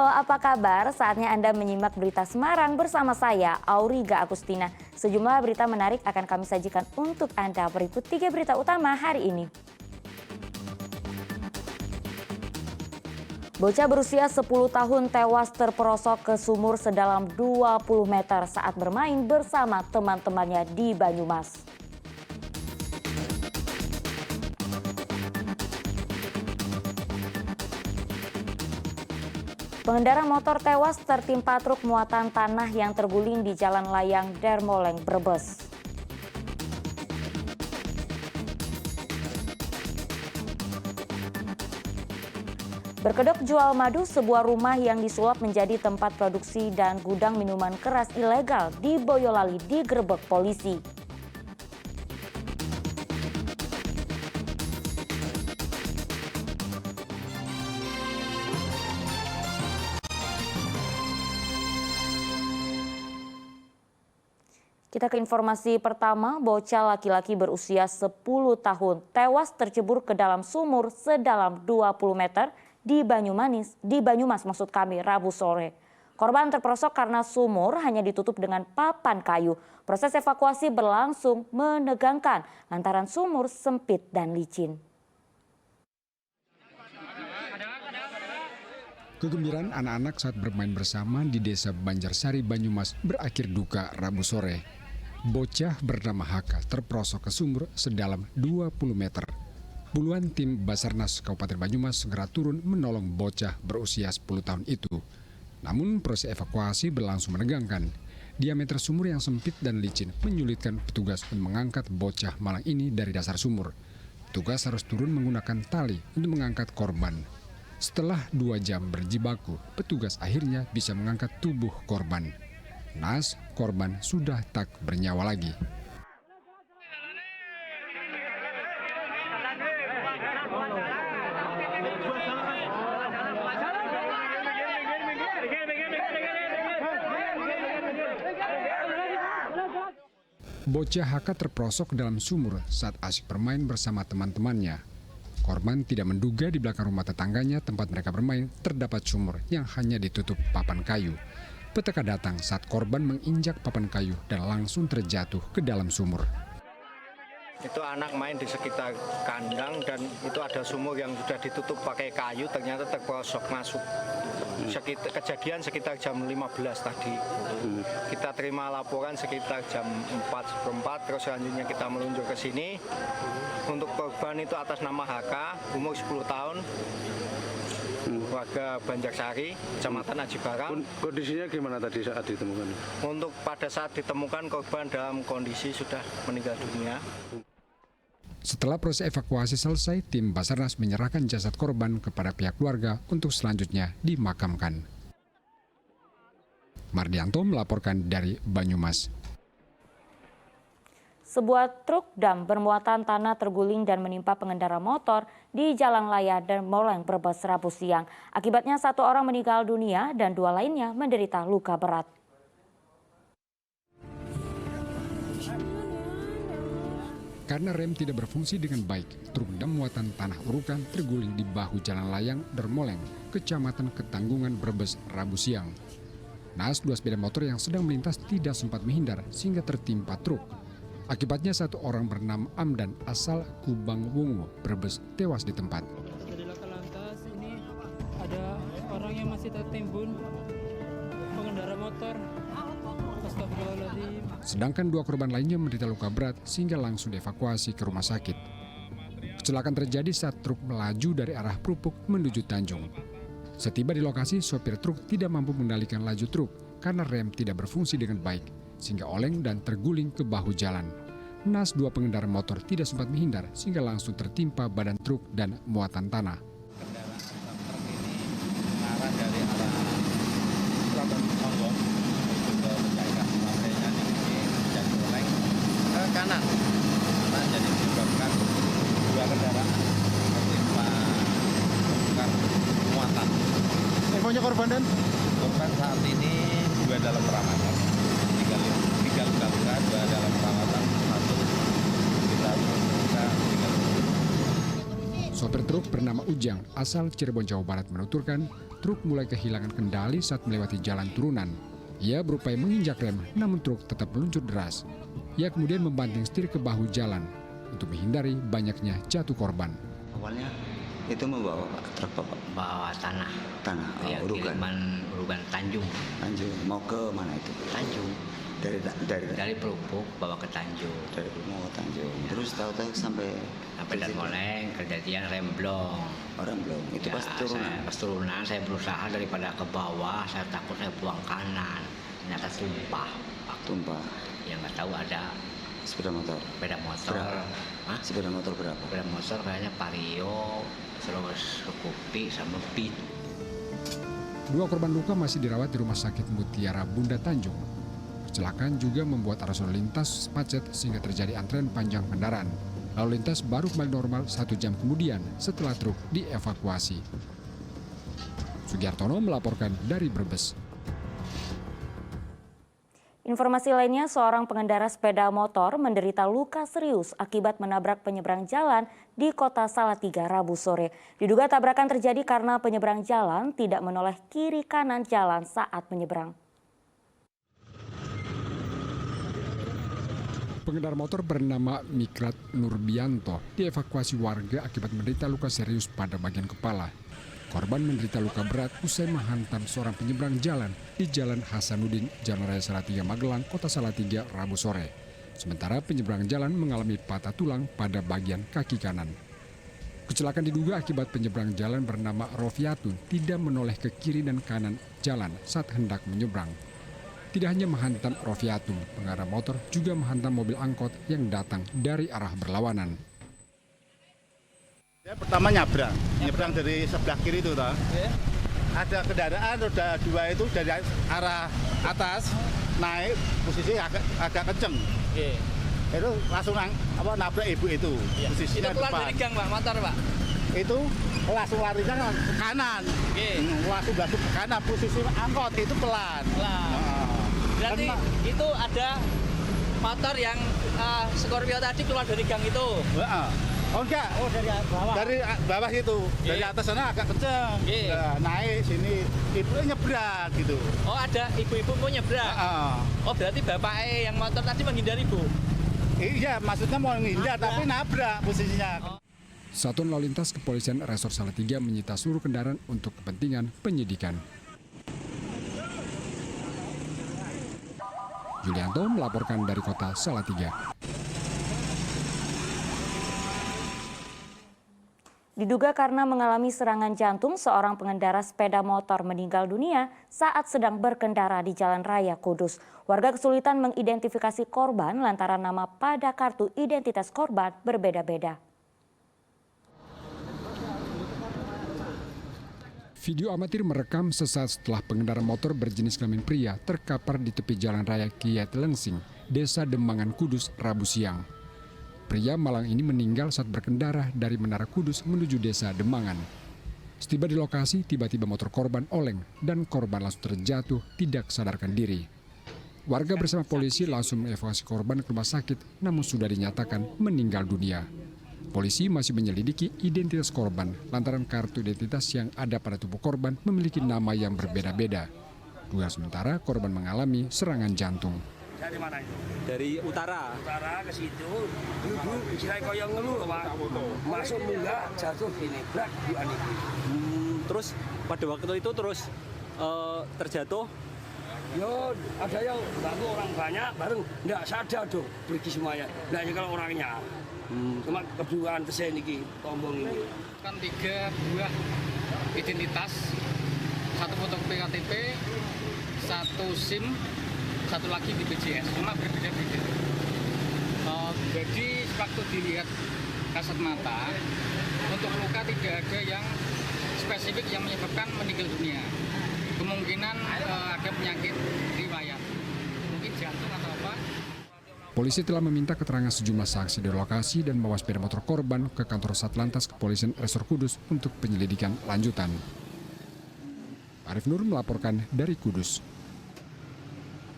Halo, apa kabar? Saatnya Anda menyimak berita Semarang bersama saya, Auriga Agustina. Sejumlah berita menarik akan kami sajikan untuk Anda. Berikut 3 berita utama hari ini. Bocah berusia 10 tahun tewas terperosok ke sumur sedalam 20 meter saat bermain bersama teman-temannya di Banyumas. Pengendara motor tewas tertimpa truk muatan tanah yang terguling di Jalan Layang Dermoleng, Brebes. Berkedok jual madu, sebuah rumah yang disulap menjadi tempat produksi dan gudang minuman keras ilegal di Boyolali digerebek polisi. Kita ke informasi pertama, bocah laki-laki berusia 10 tahun tewas tercebur ke dalam sumur sedalam 20 meter di Banyumas Rabu sore. Korban terperosok karena sumur hanya ditutup dengan papan kayu. Proses evakuasi berlangsung menegangkan lantaran sumur sempit dan licin. Kegembiraan anak-anak saat bermain bersama di Desa Banjarsari, Banyumas berakhir duka Rabu sore. Bocah bernama HK terperosok ke sumur sedalam 20 meter. Puluhan tim Basarnas Kabupaten Banyumas segera turun menolong bocah berusia 10 tahun itu. Namun proses evakuasi berlangsung menegangkan. Diameter sumur yang sempit dan licin menyulitkan petugas untuk mengangkat bocah malang ini dari dasar sumur. Petugas harus turun menggunakan tali untuk mengangkat korban. Setelah 2 jam berjibaku, petugas akhirnya bisa mengangkat tubuh korban. Naas, korban sudah tak bernyawa lagi. Bocah HK terperosok dalam sumur saat asyik bermain bersama teman-temannya. Korban tidak menduga di belakang rumah tetangganya tempat mereka bermain terdapat sumur yang hanya ditutup papan kayu. Petaka datang saat korban menginjak papan kayu dan langsung terjatuh ke dalam sumur. Itu anak main di sekitar kandang dan itu ada sumur yang sudah ditutup pakai kayu, ternyata terperosok masuk. Kejadian sekitar jam 15 tadi. Kita terima laporan sekitar jam 4:04, terus selanjutnya kita meluncur ke sini. Untuk korban itu atas nama HK, umur 10 tahun. Warga Banjarsari, Kecamatan Aji Barang. Kondisinya gimana tadi saat ditemukan? Untuk pada saat ditemukan korban dalam kondisi sudah meninggal dunia. Setelah proses evakuasi selesai, tim Basarnas menyerahkan jasad korban kepada pihak keluarga untuk selanjutnya dimakamkan. Mardianto melaporkan dari Banyumas. Sebuah truk dam bermuatan tanah terguling dan menimpa pengendara motor di Jalan Layang Dermoleng, Brebes, Rabu siang. Akibatnya 1 orang meninggal dunia dan 2 lainnya menderita luka berat. Karena rem tidak berfungsi dengan baik, truk dam muatan tanah urukan terguling di bahu Jalan Layang Dermoleng, Kecamatan Ketanggungan, Brebes, Rabu siang. Naas 2 sepeda motor yang sedang melintas tidak sempat menghindar sehingga tertimpa truk. Akibatnya 1 orang bernama Amdan asal Kubang Wungu, Brebes, tewas di tempat. Dari laka lantas ini ada orang yang masih tertimbun, pengendara motor. Astagfirullahaladzim. Sedangkan 2 korban lainnya menderita luka berat sehingga langsung dievakuasi ke rumah sakit. Kecelakaan terjadi saat truk melaju dari arah Prupuk menuju Tanjung. Setiba di lokasi, sopir truk tidak mampu mengendalikan laju truk karena rem tidak berfungsi dengan baik, sehingga oleng dan terguling ke bahu jalan. Naas 2 pengendara motor tidak sempat menghindar sehingga langsung tertimpa badan truk dan muatan tanah. Kendaraan truk ini mengarah dari arah Selatan Songgong menuju ke Pencairan. Sampainya di sini menjadi oleng ke kanan. Karena jadi menyebabkan 2 kendaraan tertimpa bukan muatan. Infonya korban dan? Korban saat ini 2 dalam perawatan. 3 luka-luka, 2 dalam perawatan, 1 kita tinggal. Sopir Sopir truk bernama Ujang asal Cirebon, Jawa Barat menuturkan truk mulai kehilangan kendali saat melewati jalan turunan. Ia berupaya menginjak rem, namun truk tetap meluncur deras. Ia kemudian membanting setir ke bahu jalan untuk menghindari banyaknya jatuh korban. Awalnya itu membawa truk Bapak? Bawa tanah. Tanah, Urugan Tanjung. Tanjung, mau ke mana itu? Tanjung. Dari Pelupuk bawa ke Tanjung. dari mau ke Tanjung. Terus tahu-tahu sampai Dan Moleng kejadian remblong. orang belum. Itu Ya, pas turunan. Pas turunan saya berusaha daripada ke bawah, saya takut saya buang kanan. Ternyata tumpah. Tumpah. Yang nggak tahu ada Sepeda motor. sepeda motor. Berapa? Hah? Sepeda motor berapa? Sepeda motor kayaknya Vario, terus Scoopy sama Beat. 2 korban luka masih dirawat di Rumah Sakit Mutiara Bunda Tanjung. Kecelakaan juga membuat arus lalu lintas macet sehingga terjadi antrean panjang kendaraan. Lalu lintas baru kembali normal 1 jam kemudian setelah truk dievakuasi. Sugiartono melaporkan dari Brebes. Informasi lainnya, seorang pengendara sepeda motor menderita luka serius akibat menabrak penyeberang jalan di Kota Salatiga Rabu sore. Diduga tabrakan terjadi karena penyeberang jalan tidak menoleh kiri kanan jalan saat menyeberang. Pengendara motor bernama Mikrat Nurbianto dievakuasi warga akibat menderita luka serius pada bagian kepala. Korban menderita luka berat usai menghantam seorang penyeberang jalan di Jalan Hasanuddin, Jalan Raya Salatiga, Magelang, Kota Salatiga, Rabu sore. Sementara penyeberang jalan mengalami patah tulang pada bagian kaki kanan. Kecelakaan diduga akibat penyeberang jalan bernama Rofiatun tidak menoleh ke kiri dan kanan jalan saat hendak menyeberang. Tidak hanya menghantam Rofiatun, pengendara motor juga menghantam mobil angkot yang datang dari arah berlawanan. Saya pertama nyebrang dari sebelah kiri itu toh. Ada kendaraan roda 2 itu dari arah atas naik posisi agak kenceng. Itu langsung nabrak ibu itu. Posisinya Itu keluar depan. dari gang Pak, motor Pak. Itu langsung larinya ke kanan. Langsung masuk ke kanan, posisi angkot itu pelan. Berarti itu ada motor yang Scorpio tadi keluar dari gang itu. Oh enggak, dari bawah. Dari bawah itu, dari atas sana agak kenceng. Naik sini, ibunya nyebrang gitu. Oh ada ibu-ibu mau nyebrang. Oh berarti bapaknya yang motor tadi menghindari ibu. Iya, maksudnya mau menghindar tapi nabrak posisinya. Satuan Lalu Lintas Kepolisian Resor Salatiga menyita seluruh kendaraan untuk kepentingan penyidikan. Julianto melaporkan dari Kota Salatiga. Diduga karena mengalami serangan jantung, seorang pengendara sepeda motor meninggal dunia saat sedang berkendara di Jalan Raya Kudus. Warga kesulitan mengidentifikasi korban lantaran nama pada kartu identitas korban berbeda-beda. Video amatir merekam sesaat setelah pengendara motor berjenis kelamin pria terkapar di tepi Jalan Raya Kiat Lengsing, Desa Demangan Kudus, Rabu siang. Pria malang ini meninggal saat berkendara dari Menara Kudus menuju Desa Demangan. Setiba di lokasi, tiba-tiba motor korban oleng dan korban langsung terjatuh tidak sadarkan diri. Warga bersama polisi langsung mengevakuasi korban ke rumah sakit, namun sudah dinyatakan meninggal dunia. Polisi masih menyelidiki identitas korban lantaran kartu identitas yang ada pada tubuh korban memiliki nama yang berbeda-beda. Dugaan sementara korban mengalami serangan jantung. Dari mana itu? Dari utara. Utara ke situ, dulu kira koyong ngeluh Pak. Masuk munggah, jatuh gini, brak bukan itu. Terus pada waktu itu terus terjatuh. Yo, ada yang bantu orang banyak, bareng nggak sadar dong, pergi semuanya. Nah, ya kalau orangnya, cuma keduaan tesen ini, tombong ini. Kan 3 buah identitas, 1 foto KTP, 1 SIM, 1 lagi di BPJS, cuma berbeda-beda. Jadi waktu dilihat kasat mata, untuk luka tidak ada yang spesifik yang menyebabkan meninggal dunia. Kemungkinan ada penyakit riwayat, mungkin jantung atau apa. Polisi telah meminta keterangan sejumlah saksi di lokasi dan membawa sepeda motor korban ke kantor Satlantas Kepolisian Resor Kudus untuk penyelidikan lanjutan. Arif Nur melaporkan dari Kudus.